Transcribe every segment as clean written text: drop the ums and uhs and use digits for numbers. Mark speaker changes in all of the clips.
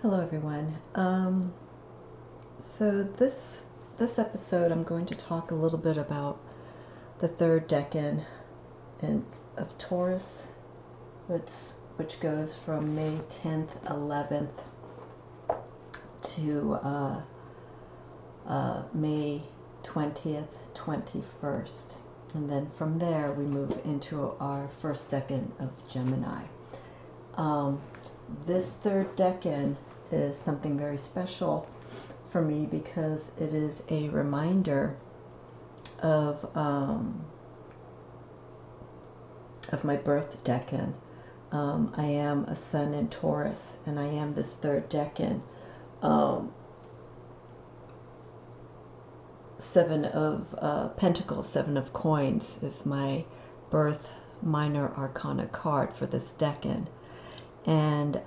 Speaker 1: Hello everyone. So this episode I'm going to talk a little bit about the third decan of Taurus, which goes from May 10th, 11th to May 20th, 21st. And then from there we move into our first decan of Gemini. This third decan is something very special for me because it is a reminder of my birth decan. I am a sun in Taurus, and I am this third decan. Seven of Pentacles, Seven of Coins is my birth minor arcana card for this decan. And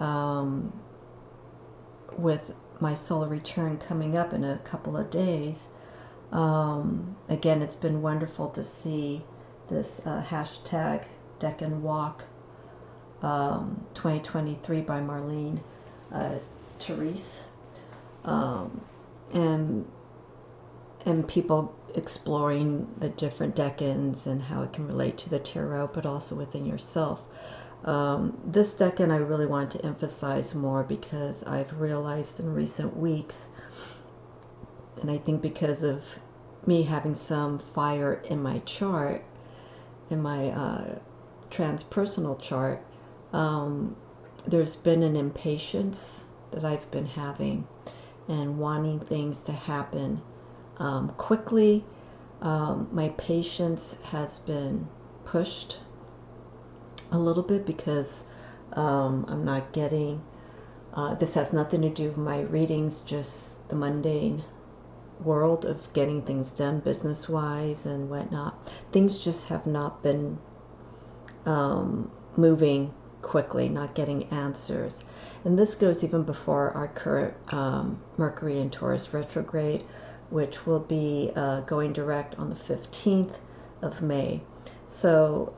Speaker 1: with my solar return coming up in a couple of days, again, it's been wonderful to see this hashtag Decan Walk 2023 by Marlene Therese, and people exploring the different decans and how it can relate to the tarot, but also within yourself. This decan I really want to emphasize more because I've realized in recent weeks, and I think because of me having some fire in my chart, in my transpersonal chart, there's been an impatience that I've been having and wanting things to happen quickly. My patience has been pushed a little bit because I'm not getting, this has nothing to do with my readings, just the mundane world of getting things done business-wise and whatnot. Things just have not been moving quickly, not getting answers. And this goes even before our current Mercury in Taurus retrograde, which will be going direct on the 15th of May. So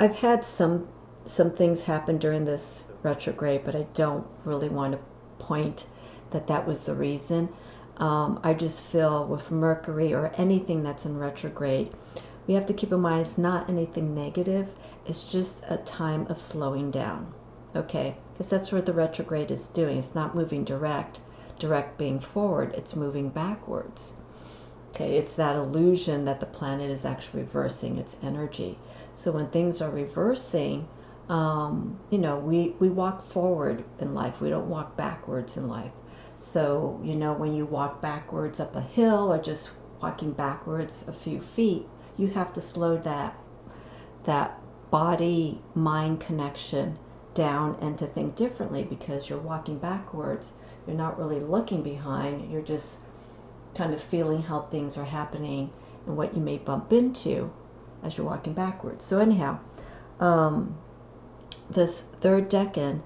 Speaker 1: I've had some things happen during this retrograde, but I don't really want to point that was the reason. I just feel with Mercury or anything that's in retrograde, we have to keep in mind it's not anything negative. It's just a time of slowing down, okay? Because that's what the retrograde is doing. It's not moving direct being forward. It's moving backwards. Okay, it's that illusion that the planet is actually reversing its energy. So when things are reversing, you know, we walk forward in life. We don't walk backwards in life. So, you know, when you walk backwards up a hill or just walking backwards a few feet, you have to slow that body-mind connection down and to think differently, because you're walking backwards. You're not really looking behind. You're just kind of feeling how things are happening and what you may bump into as you're walking backwards. So anyhow, this third decan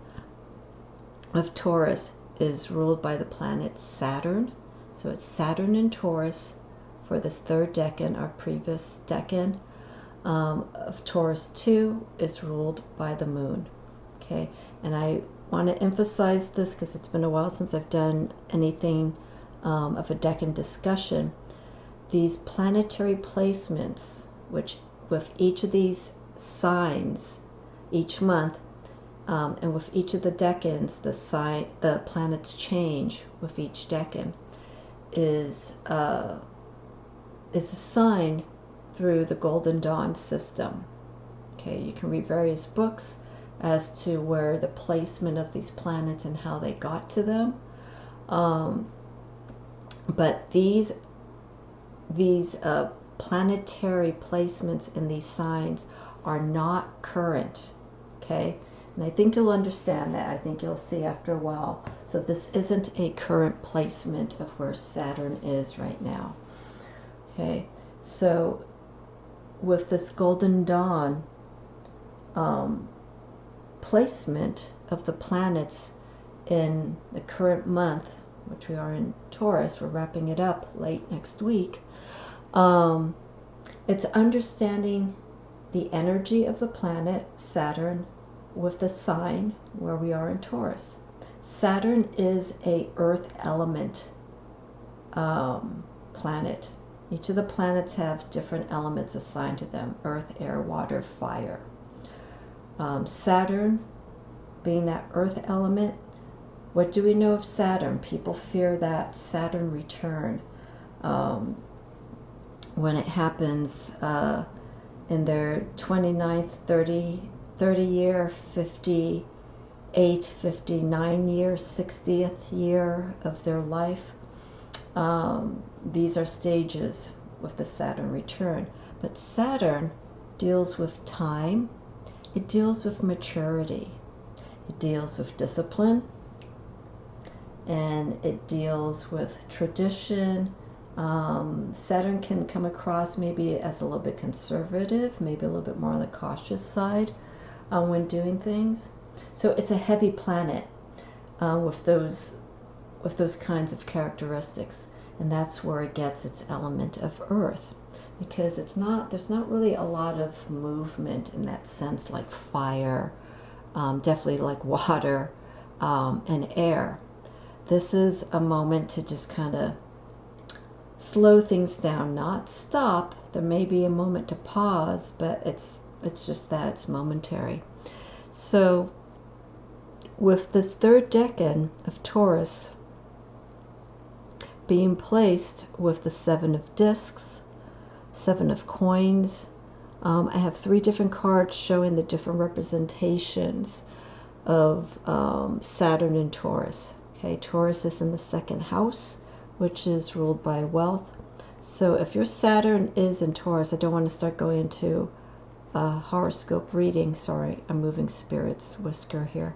Speaker 1: of Taurus is ruled by the planet Saturn. So it's Saturn in Taurus for this third decan. Our previous decan of Taurus II is ruled by the moon. Okay, and I want to emphasize this because it's been a while since I've done anything of a decan discussion. These planetary placements, which with each of these signs each month, and with each of the decans, the planets change with each decan, is assigned through the Golden Dawn system. Okay, you can read various books as to where the placement of these planets and how they got to them. But these planetary placements in these signs are not current. Okay, and I think you'll understand that. I think you'll see after a while. So this isn't a current placement of where Saturn is right now. Okay, so with this Golden Dawn placement of the planets in the current month, which we are in Taurus, we're wrapping it up late next week. It's understanding the energy of the planet Saturn with the sign where we are in Taurus. Saturn is a earth element planet. Each of the planets have different elements assigned to them: earth, air, water, fire. Saturn being that earth element, what do we know of Saturn? People fear that Saturn return when it happens in their 29th, 30 year, 58, 59 year, 60th year of their life. These are stages with the Saturn return. But Saturn deals with time. It deals with maturity. It deals with discipline. And it deals with tradition. Saturn can come across maybe as a little bit conservative, maybe a little bit more on the cautious side when doing things. So it's a heavy planet with those kinds of characteristics, and that's where it gets its element of earth, because there's not really a lot of movement in that sense, like fire, definitely like water and air. This is a moment to just kind of slow things down, not stop. There may be a moment to pause, but it's just that it's momentary. So with this third decan of Taurus being placed with the 7 of discs, 7 of coins, I have 3 different cards showing the different representations of Saturn and Taurus. Okay, Taurus is in the 2nd house, which is ruled by wealth. So if your Saturn is in Taurus, I don't want to start going into a horoscope reading. Sorry, I'm moving Spirit's whisker here.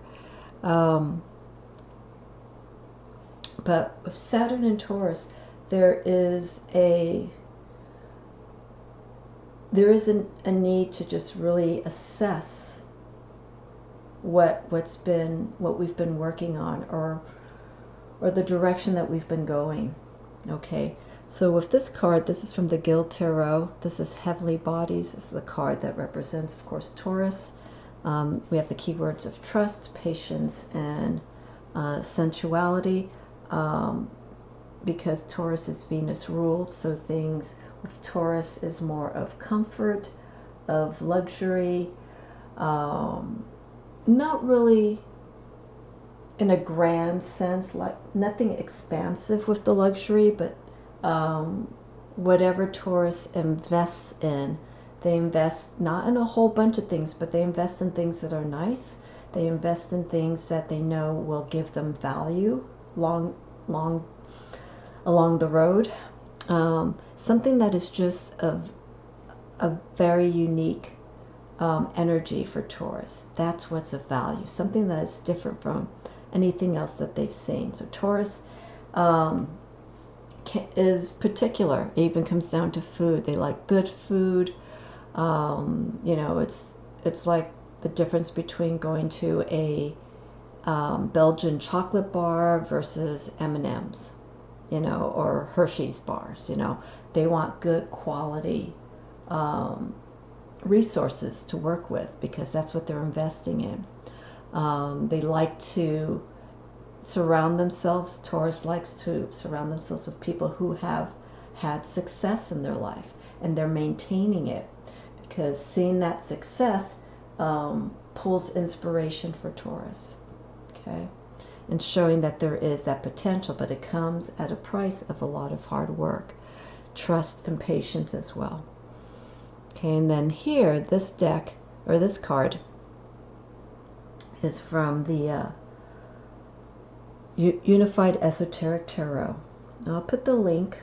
Speaker 1: But with Saturn in Taurus, there is a need to just really assess what we've been working on, or the direction that we've been going. Okay, so with this card, this is from the Doth Tarot. This is Heavenly Bodies. This is the card that represents, of course, Taurus. We have the keywords of trust, patience, and sensuality, because Taurus is Venus ruled. So things with Taurus is more of comfort, of luxury, not really in a grand sense, like nothing expansive with the luxury, but whatever Taurus invests in, they invest not in a whole bunch of things, but they invest in things that are nice. They invest in things that they know will give them value along the road. Something that is just a very unique energy for Taurus. That's what's of value. Something that is different from anything else that they've seen. So Taurus is particular. It even comes down to food. They like good food. You know, it's like the difference between going to a Belgian chocolate bar versus M&M's, you know, or Hershey's bars. You know, they want good quality resources to work with, because that's what they're investing in. They like to surround themselves, Taurus likes to surround themselves with people who have had success in their life, and they're maintaining it, because seeing that success pulls inspiration for Taurus. Okay, and showing that there is that potential, but it comes at a price of a lot of hard work, trust, and patience as well. Okay, and then here, this deck, or this card, is from the Unified Esoteric Tarot. Now, I'll put the link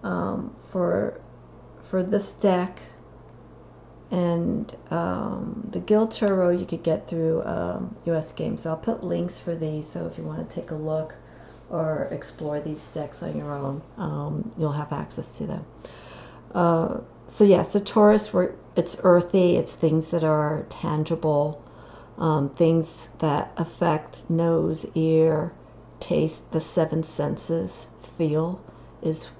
Speaker 1: for this deck, and the Doth Tarot you could get through US Games. So I'll put links for these, so if you want to take a look or explore these decks on your own, you'll have access to them. So yeah, so Taurus, it's earthy, it's things that are tangible, things that affect nose, ear, taste, the 7 senses, feel, is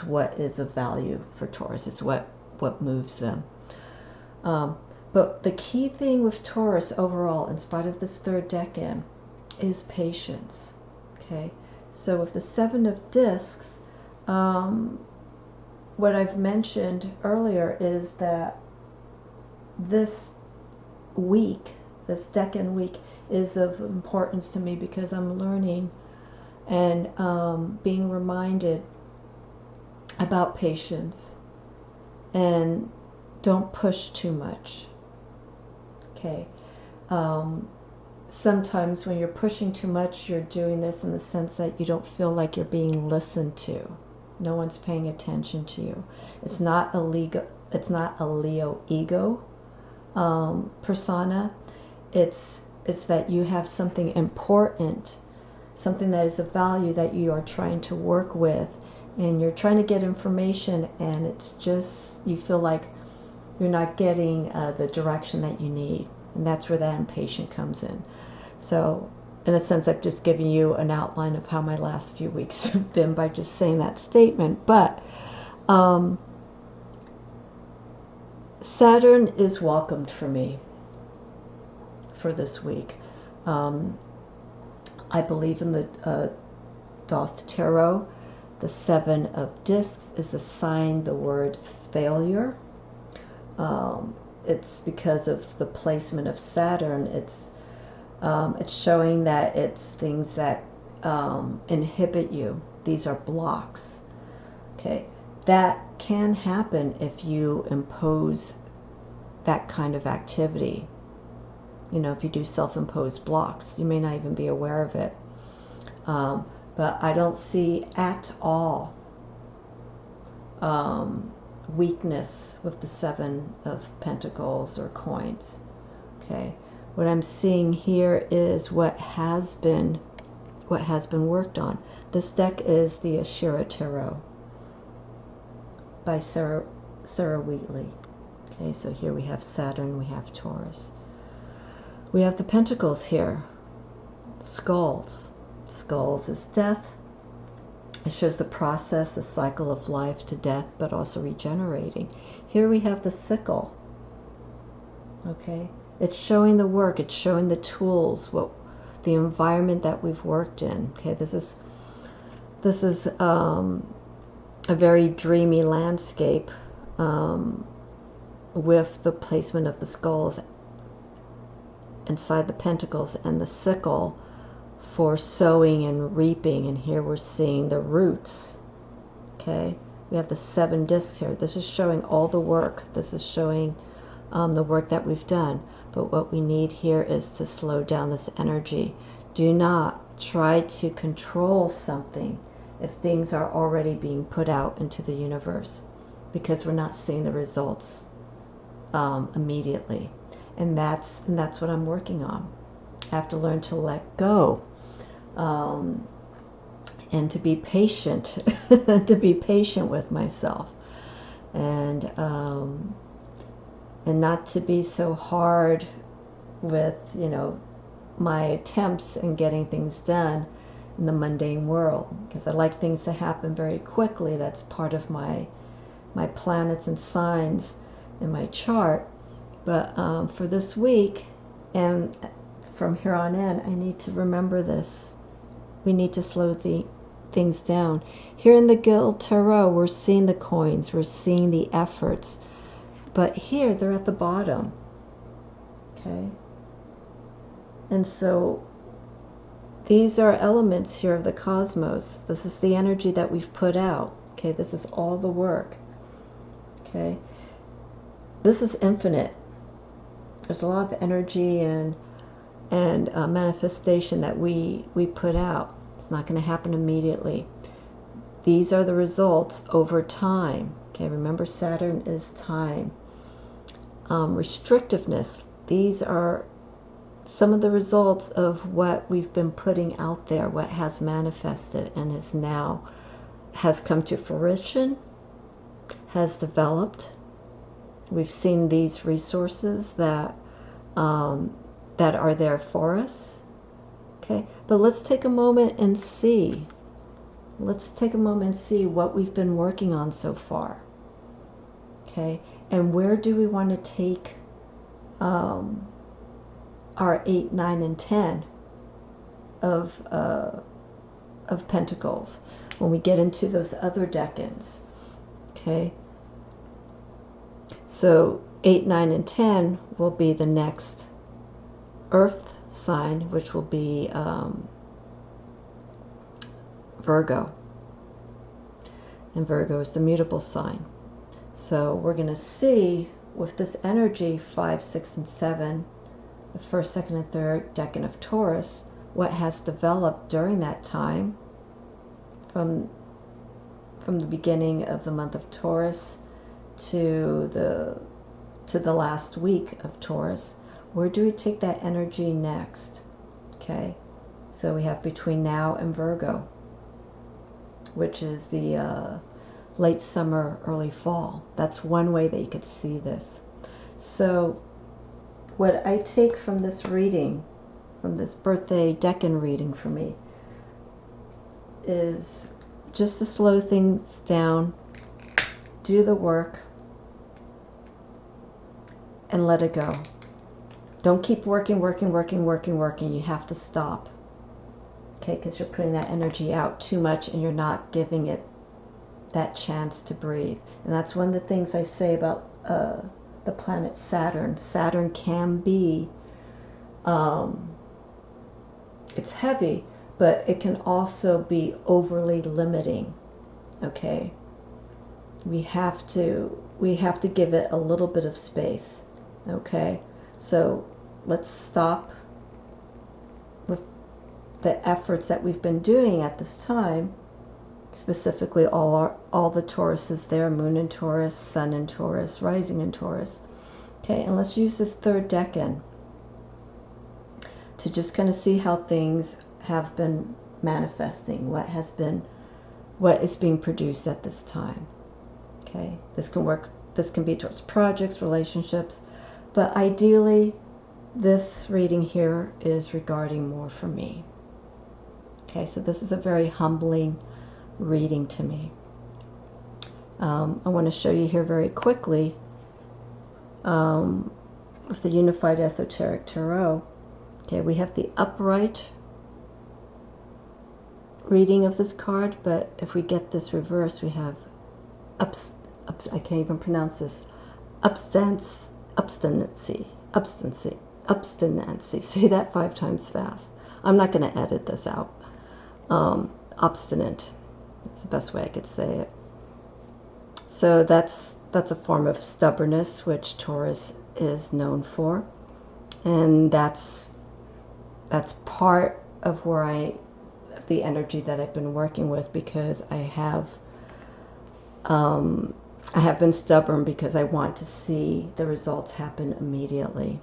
Speaker 1: what is of value for Taurus. It's what moves them. But the key thing with Taurus overall, in spite of this third decan, is patience. Okay, so with the Seven of Discs, what I've mentioned earlier is that this week, this decan week, is of importance to me because I'm learning and being reminded about patience and don't push too much. Okay. Sometimes when you're pushing too much, you're doing this in the sense that you don't feel like you're being listened to. No one's paying attention to you. It's not a Leo ego persona. It's that you have something important, something that is of value that you are trying to work with, and you're trying to get information, and it's just, you feel like you're not getting the direction that you need. And that's where that impatient comes in. So in a sense, I've just given you an outline of how my last few weeks have been by just saying that statement. But Saturn is welcomed for me for this week. I believe in the Doth Tarot. The Seven of Discs is assigned the word failure. It's because of the placement of Saturn. It's showing that it's things that inhibit you. These are blocks. Okay, that can happen if you impose that kind of activity. You know, if you do self-imposed blocks, you may not even be aware of it. But I don't see at all weakness with the Seven of Pentacles or coins. Okay, what I'm seeing here is what has been worked on. This deck is the Ashira Tarot by Sarah Wheatley. Okay, so here we have Saturn, we have Taurus. We have the Pentacles here. Skulls. Skulls is death. It shows the process, the cycle of life to death, but also regenerating. Here we have the sickle. Okay, it's showing the work, it's showing the tools, the environment that we've worked in. Okay, this is a very dreamy landscape with the placement of the skulls inside the Pentacles and the sickle for sowing and reaping. And here we're seeing the roots. Okay, we have the Seven Discs here. This is showing all the work. This is showing the work that we've done. But what we need here is to slow down this energy. Do not try to control something if things are already being put out into the universe, because we're not seeing the results immediately. And that's what I'm working on. I have to learn to let go, and to be patient, to be patient with myself, and not to be so hard with, you know, my attempts in getting things done in the mundane world, because I like things to happen very quickly. That's part of my planets and signs in my chart. But for this week and from here on in, I need to remember this. We need to slow things down. Here in the Guild Tarot, we're seeing the coins, we're seeing the efforts, but here they're at the bottom. Okay, and so these are elements here of the cosmos. This is the energy that we've put out. Okay, this is all the work. Okay, this is infinite. There's a lot of energy and manifestation that we put out. It's not going to happen immediately. These are the results over time. Okay, remember Saturn is time. Restrictiveness. These are some of the results of what we've been putting out there, what has manifested and has come to fruition, has developed. We've seen these resources that are there for us. Okay, but let's take a moment and see. Let's take a moment and see what we've been working on so far. Okay, and where do we want to take are 8, 9, and 10 of Pentacles when we get into those other decans. Okay, so 8, 9, and 10 will be the next Earth sign, which will be Virgo, and Virgo is the mutable sign. So we're going to see with this energy 5, 6, and 7, the first, second, and third decan of Taurus, what has developed during that time from the beginning of the month of Taurus to the last week of Taurus. Where do we take that energy next? Okay, so we have between now and Virgo, which is the late summer, early fall. That's one way that you could see this. So what I take from this reading, from this birthday decan reading for me, is just to slow things down, do the work, and let it go. Don't keep working. You have to stop. Okay, because you're putting that energy out too much and you're not giving it that chance to breathe. And that's one of the things I say about the planet Saturn. Saturn can be, it's heavy, but it can also be overly limiting. Okay, we have to give it a little bit of space. Okay, so let's stop with the efforts that we've been doing at this time, specifically all the Tauruses there, Moon in Taurus, Sun in Taurus, Rising in Taurus. Okay, and let's use this third decan to just kind of see how things have been manifesting, what is being produced at this time. Okay, this can be towards projects, relationships, but ideally this reading here is regarding more for me. Okay, so this is a very humbling reading to me. I want to show you here very quickly with the Unified Esoteric Tarot. Okay, we have the upright reading of this card, but if we get this reverse, we have I can't even pronounce this, obstinacy. Say that 5 times fast. I'm not going to edit this out. Obstinate. That's the best way I could say it. So that's a form of stubbornness, which Taurus is known for, and that's part of the energy that I've been working with, because I have been stubborn because I want to see the results happen immediately,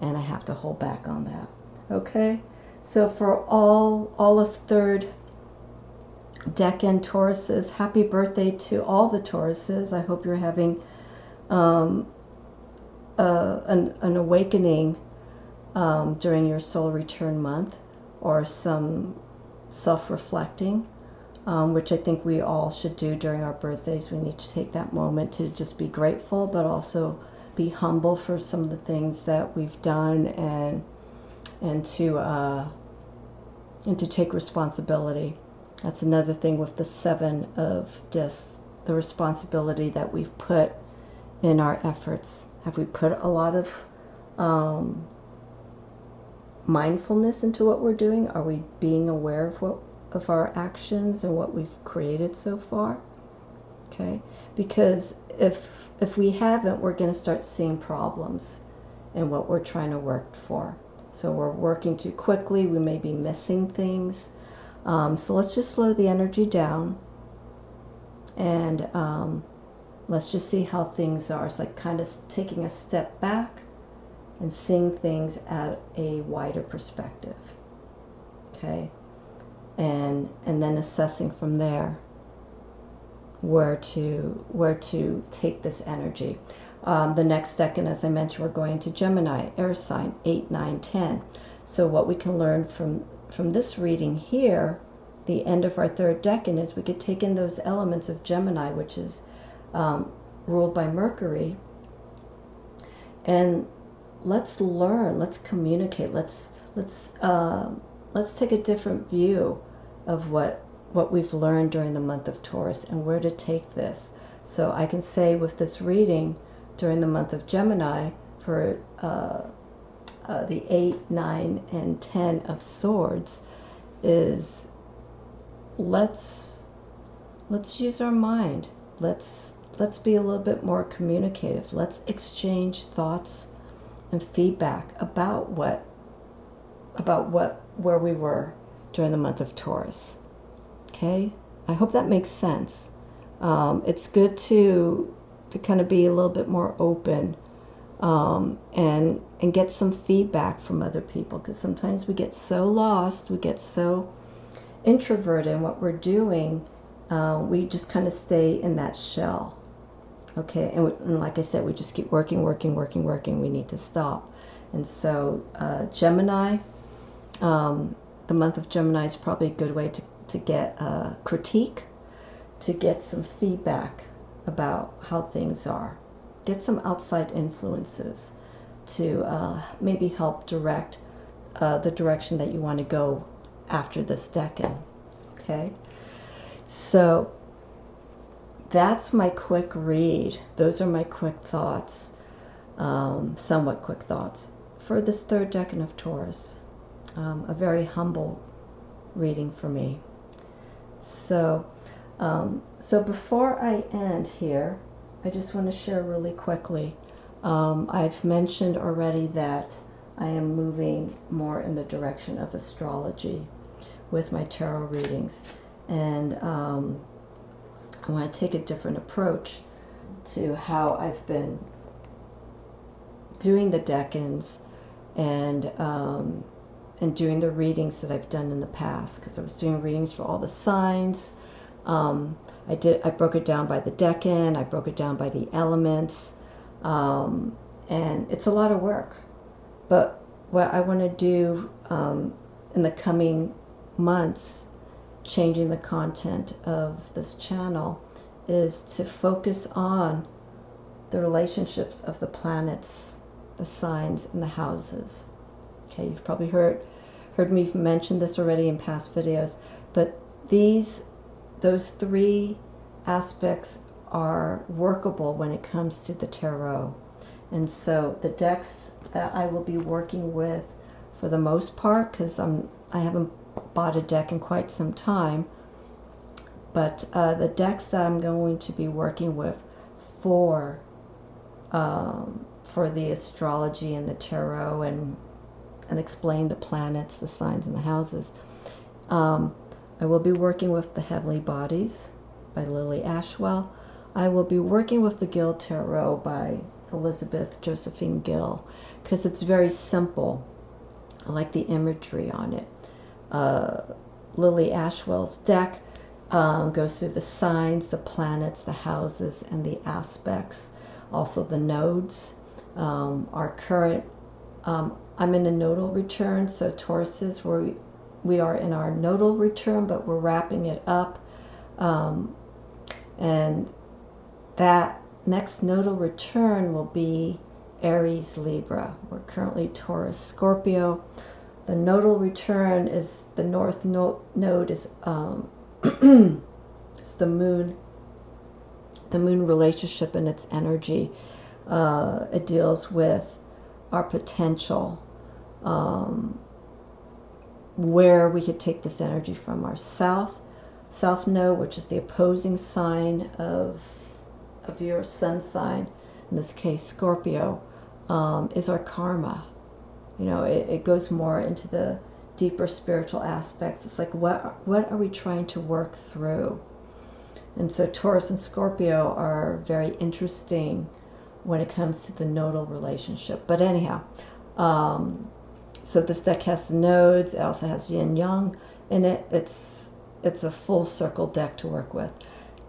Speaker 1: and I have to hold back on that. Okay, so for all us third decan Tauruses, happy birthday to all the Tauruses. I hope you're having an awakening during your soul return month, or some self-reflecting, which I think we all should do during our birthdays. We need to take that moment to just be grateful, but also be humble for some of the things that we've done, and to take responsibility. That's another thing with the 7 of discs, the responsibility that we've put in our efforts. Have we put a lot of mindfulness into what we're doing? Are we being aware of our actions and what we've created so far? Okay, because if we haven't, we're going to start seeing problems in what we're trying to work for. So we're working too quickly, we may be missing things. So let's just slow the energy down, and let's just see how things are. It's like kind of taking a step back and seeing things at a wider perspective. Okay, and then assessing from there where to take this energy. The next decan, as I mentioned, we're going to Gemini, air sign, 8, 9, 10. So what we can learn from this reading here, the end of our third decan, is we could take in those elements of Gemini, which is ruled by Mercury, and let's learn, let's communicate, let's take a different view of what we've learned during the month of Taurus and where to take this. So I can say with this reading during the month of Gemini for the 8, 9, and 10 of Swords is let's use our mind. Let's be a little bit more communicative. Let's exchange thoughts and feedback about where we were during the month of Taurus. Okay, I hope that makes sense. It's good to kind of be a little bit more open and get some feedback from other people, because sometimes we get so lost, we get so introverted in what we're doing, we just kind of stay in that shell. Okay, and like I said, we just keep working. We need to stop. And so Gemini, the month of Gemini is probably a good way to get a critique, to get some feedback about how things are. Get some outside influences to maybe help direct the direction that you want to go after this Decan. Okay, so that's my quick read. Those are my quick thoughts, somewhat quick thoughts for this third Decan of Taurus. A very humble reading for me. So before I end here, I just want to share really quickly. I've mentioned already that I am moving more in the direction of astrology with my tarot readings, and I want to take a different approach to how I've been doing the Decans and doing the readings that I've done in the past, because I was doing readings for all the signs. I broke it down by the Decan, I broke it down by the elements, and it's a lot of work. But what I want to do in the coming months, changing the content of this channel, is to focus on the relationships of the planets, the signs, and the houses. Okay, you've probably heard me mention this already in past videos, but those three aspects are workable when it comes to the tarot. And so the decks that I will be working with, for the most part, because I haven't bought a deck in quite some time, but the decks that I'm going to be working with for the astrology and the tarot and explain the planets, the signs, and the houses, I will be working with the Heavenly Bodies by Lily Ashwell. I will be working with the Gill Tarot by Elizabeth Josephine Gill, because it's very simple. I like the imagery on it. Lily Ashwell's deck goes through the signs, the planets, the houses, and the aspects. Also the nodes. Our current, I'm in a nodal return, so Taurus is where we are in our nodal return, but we're wrapping it up. And that next nodal return will be Aries, Libra. We're currently Taurus, Scorpio. The nodal return is the north node is it's the moon relationship and its energy. It deals with our potential, where we could take this energy from. Our south node, which is the opposing sign of your sun sign, in this case Scorpio, is our karma. You know, it goes more into the deeper spiritual aspects. It's like, what are we trying to work through? And so Taurus and Scorpio are very interesting when it comes to the nodal relationship. But anyhow, so this deck has the nodes. It also has yin yang in it. It's a full circle deck to work with.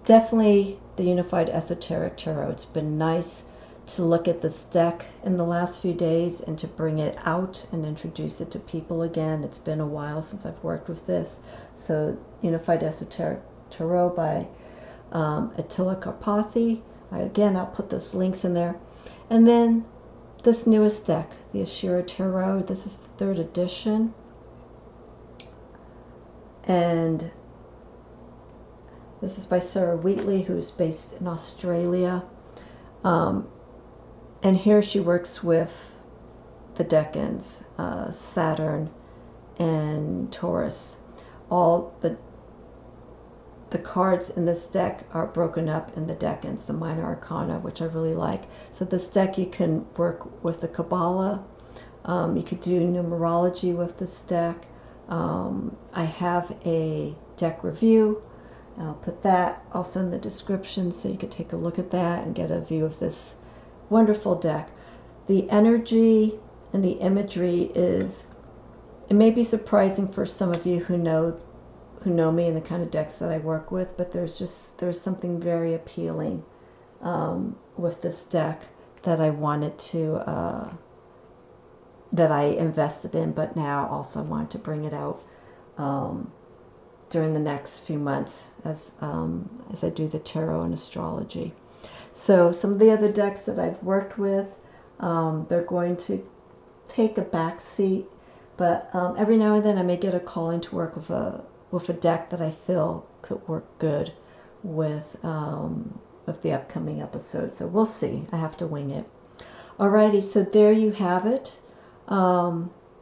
Speaker 1: Definitely the Unified Esoteric Tarot. It's been nice to look at this deck in the last few days and to bring it out and introduce it to people again. It's been a while since I've worked with this. So Unified Esoteric Tarot by Attila Karpathy. Again, I'll put those links in there. And then this newest deck, the Ashira Tarot. This is the 3rd edition. And this is by Sarah Wheatley, who's based in Australia. And here she works with the Decans, Saturn and Taurus. All the cards in this deck are broken up in the Decans, the minor arcana, which I really like. So this deck, you can work with the Kabbalah. You could do numerology with this deck. I have a deck review. I'll put that also in the description so you could take a look at that and get a view of this wonderful deck. The energy and the imagery is, it may be surprising for some of you who know me and the kind of decks that I work with, but there's something very appealing with this deck that I wanted to that I invested in, but now also want to bring it out during the next few months as I do the tarot and astrology. So some of the other decks that I've worked with, they're going to take a back seat, but every now and then I may get a calling to work with a deck that I feel could work good with the upcoming episode. So we'll see. I have to wing it. Alrighty, so there you have it.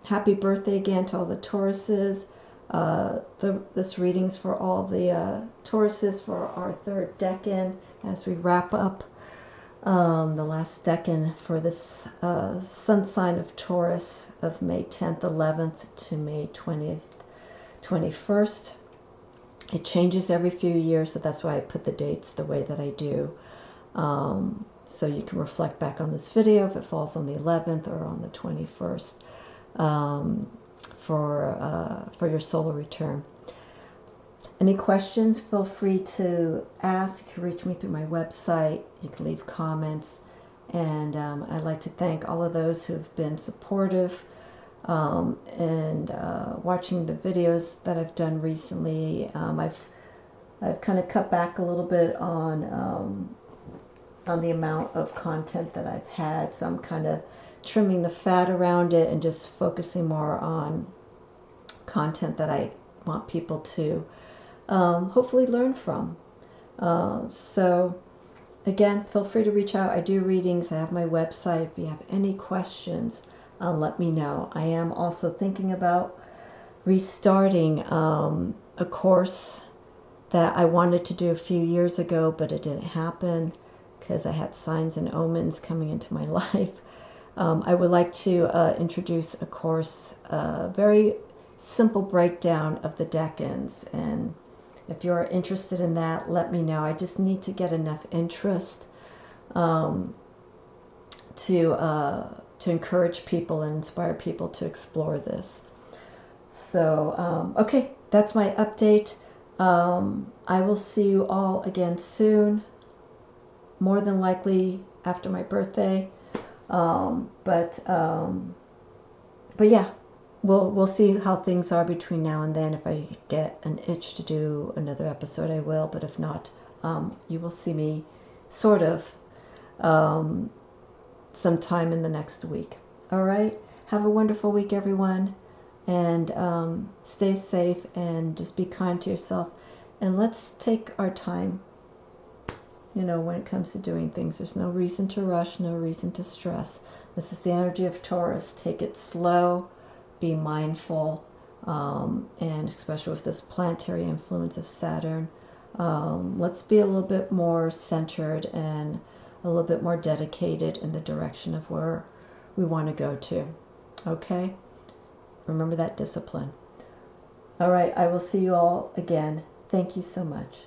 Speaker 1: Happy birthday again to all the Tauruses. This reading's for all the Tauruses for our 3rd decan as we wrap up the last decan for this sun sign of Taurus of May 10th, 11th to May 20th, 21st. It changes every few years, so that's why I put the dates the way that I do. So you can reflect back on this video if it falls on the 11th or on the 21st for your solar return. Any questions, feel free to ask. You can reach me through my website. You can leave comments. And I'd like to thank all of those who've been supportive and watching the videos that I've done recently. I've kind of cut back a little bit on the amount of content that I've had, so I'm kind of trimming the fat around it and just focusing more on content that I want people to hopefully learn from. So again, feel free to reach out. I do readings. I have my website. If you have any questions, let me know. I am also thinking about restarting a course that I wanted to do a few years ago, but it didn't happen because I had signs and omens coming into my life. I would like to introduce a course, a very simple breakdown of the decans, and if you're interested in that, let me know. I just need to get enough interest to encourage people and inspire people to explore this. So, okay, that's my update. I will see you all again soon, more than likely after my birthday. But yeah, we'll see how things are between now and then. If I get an itch to do another episode, I will. But if not, you will see me sort of sometime in the next week. All right. Have a wonderful week, everyone. And stay safe and just be kind to yourself. And let's take our time, you know, when it comes to doing things. There's no reason to rush, no reason to stress. This is the energy of Taurus. Take it slow, be mindful, and especially with this planetary influence of Saturn, let's be a little bit more centered and a little bit more dedicated in the direction of where we want to go to. Okay? Remember that discipline. All right, I will see you all again. Thank you so much.